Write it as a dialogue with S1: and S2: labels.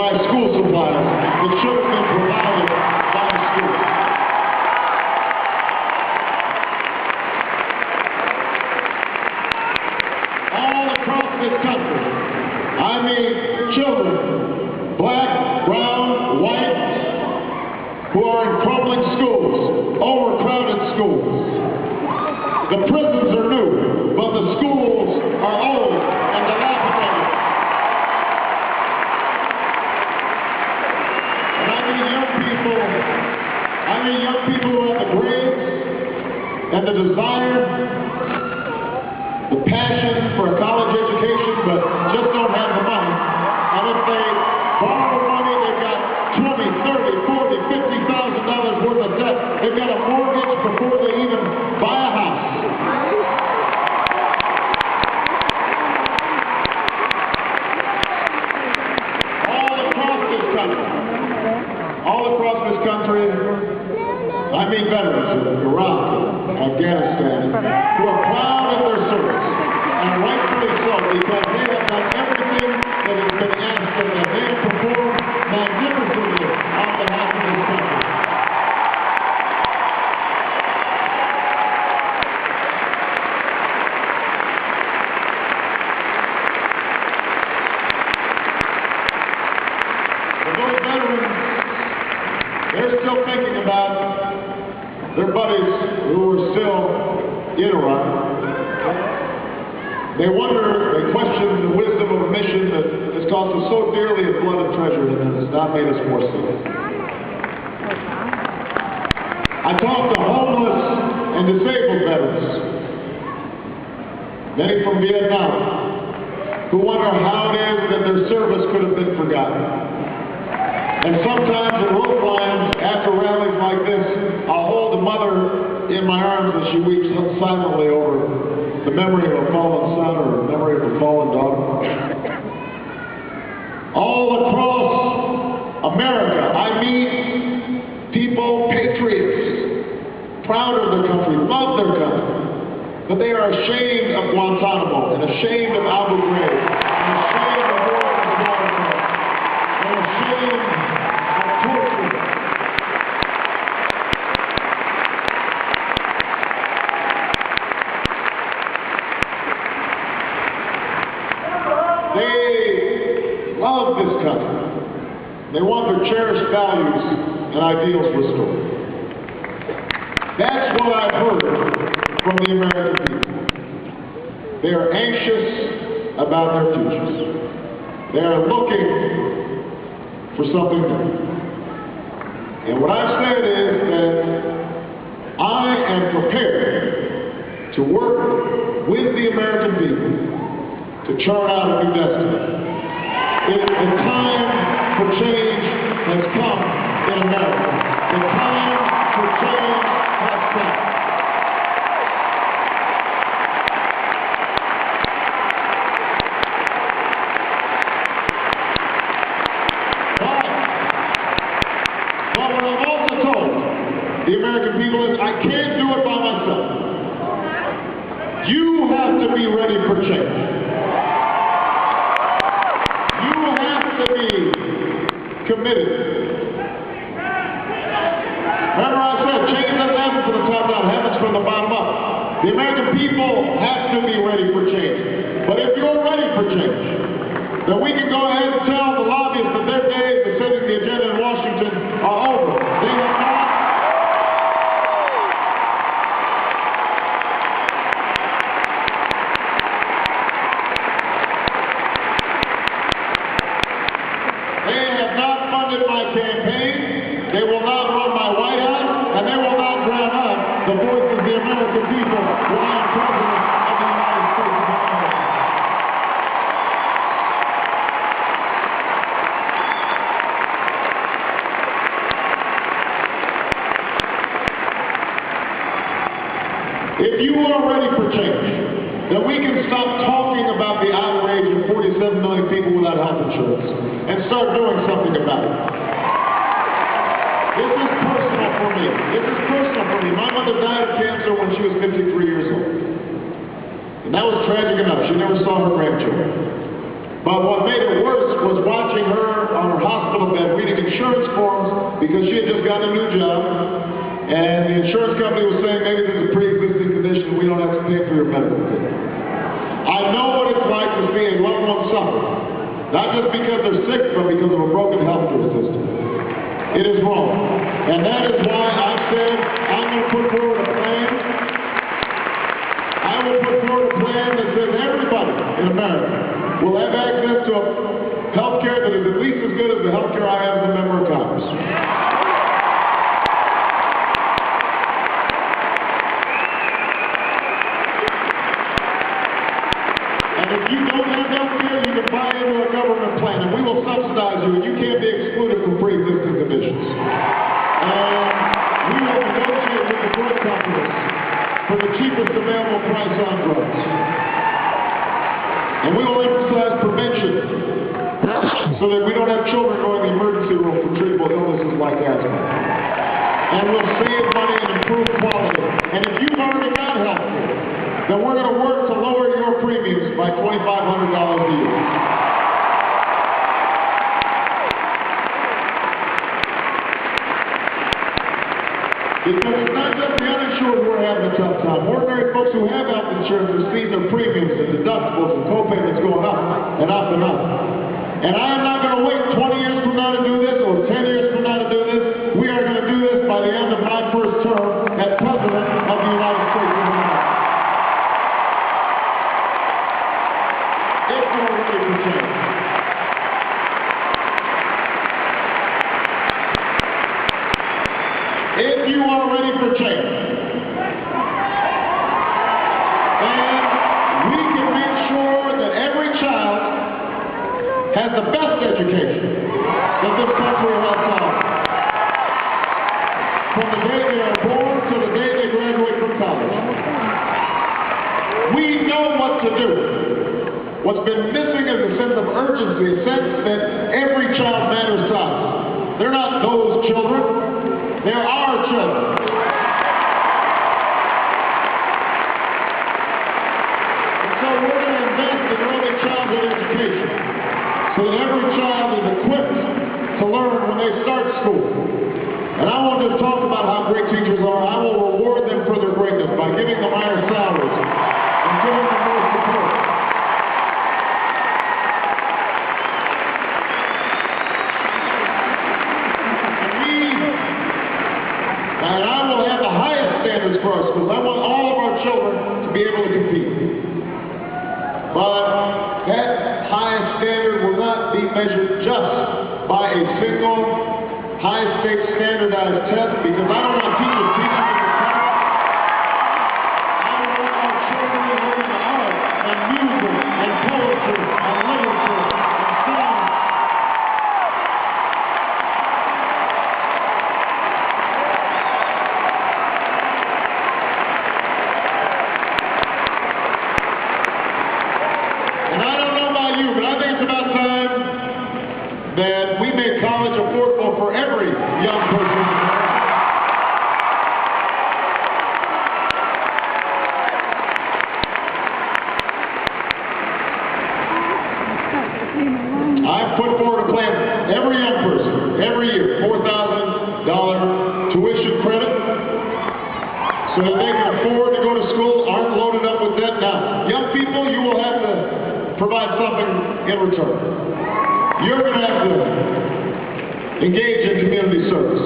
S1: buy school supplies that should have been provided by the schools. All across this country, I mean children, black, brown, white, who are in crumbling schools, overcrowded schools. The prisons are new, but the schools are old and dilapidated. And I mean young people who have the grades and the desire, the passion for a college education, but just don't have the money. And if they borrow money, they've got $20, $30, $40, $50,000 worth of debt. They've got a mortgage before they even buy a house. All across this country, I mean veterans of Iraq, Afghanistan, who are proud of their service, and rightfully so, because they have done everything that has been asked of them. They have performed magnificently on behalf of this country. But those veterans, they're still thinking about their buddies who are still in Iraq. They wonder, they question the wisdom of a mission that has cost us so dearly of blood and treasure and has not made us more safe. I talked to homeless and disabled veterans, many from Vietnam, who wonder how it is that their service could have been forgotten. And sometimes at road lines, after rallies like this, I'll hold a mother in my arms as she weeps silently over the memory of a fallen son or the memory of a fallen daughter. All across America, I meet people, patriots, proud of their country, love their country, but they are ashamed of Guantanamo and ashamed of Abu Ghraib and ashamed of war in Afghanistan and ashamed of torture. They love this country. They want their cherished values and ideals restored. That's what I've heard from the American people. They are anxious about their futures. They are looking for something new. And what I've said is that I am prepared to work with the American people to chart out a new destiny. The time for change has come in America. The time for change has come. But what I've also told the American people is I can't do it by myself. You have to be ready for change. Committed. Remember I said, change doesn't happen from the top down, it happens from the bottom up. The American people have to be ready for change. But if you're ready for change, then we can go ahead and tell the lobbyists that their days of setting the agenda in Washington are over. They have not. My campaign, they will not run my White House, and they will not drown out the voice of the American people when I am President of the United States of America. If you are ready for change, then we can stop talking about the outrage of 47 million people without health insurance and start doing something about it. This is personal for me. This is personal for me. My mother died of cancer when she was 53 years old. And that was tragic enough. She never saw her grandchildren. But what made it worse was watching her on her hospital because she had just gotten a new job, and the insurance company was saying maybe there's a pre-existing condition and we don't have to pay for your medical care. I know what it's like to see a loved one suffer, not just because they're sick, but because of a broken healthcare system. It is wrong. And that is why I said I'm going to put forward a plan. I will put forward a plan that says everybody in America will have access to health care that is at least as good as the health care I have as a member of Congress. And if you don't have health care, you can buy into a government plan, and we will subsidize you, and you can't be excluded from pre-existing conditions. And we will negotiate with the drug companies for the cheapest available price on drugs. And we will emphasize prevention so that we don't have children going to the emergency room for treatable illnesses like asthma. And we'll save money and improve quality. And if you've already got health care, then we're going to work to lower your premiums by $2,500 a year. Because it's not just the uninsured who are having a tough time. Ordinary folks who have health insurance have seen their premiums and deductibles and co-payments going up and up and up. And I am not going to wait 20 years from now to do this or 10 years from now to do this. We are going to do this by the end of my first term as President of the United States of America. If you're ready for change. If you are ready for change, and we can make sure that every child has the best education that this country has offered, from the day they are born to the day they graduate from college. We know what to do. What's been missing is a sense of urgency, a sense that every child matters to us. They're not those children. They're our children. And so we're going to invest in early childhood education so that every child is equipped to learn when they start school. And I want to talk about how great teachers are. I will reward them for their greatness by giving them higher salaries and giving them more support. And I will have the highest standards for our schools. I want all of our children to be able to compete. But that highest standard will not be measured just by a single high-stakes standardized test, because I don't want teachers teaching at the top. I want our children learning art and music and poetry and literature and science. And I don't know about you, but I think it's about time that we make college affordable for every young person in America. I've put forward a plan for every young person, every year, $4,000 tuition credit, so that they can afford to go to school, aren't loaded up with debt. Now, young people, you will have to provide something in return. You're going to have to engage in community service.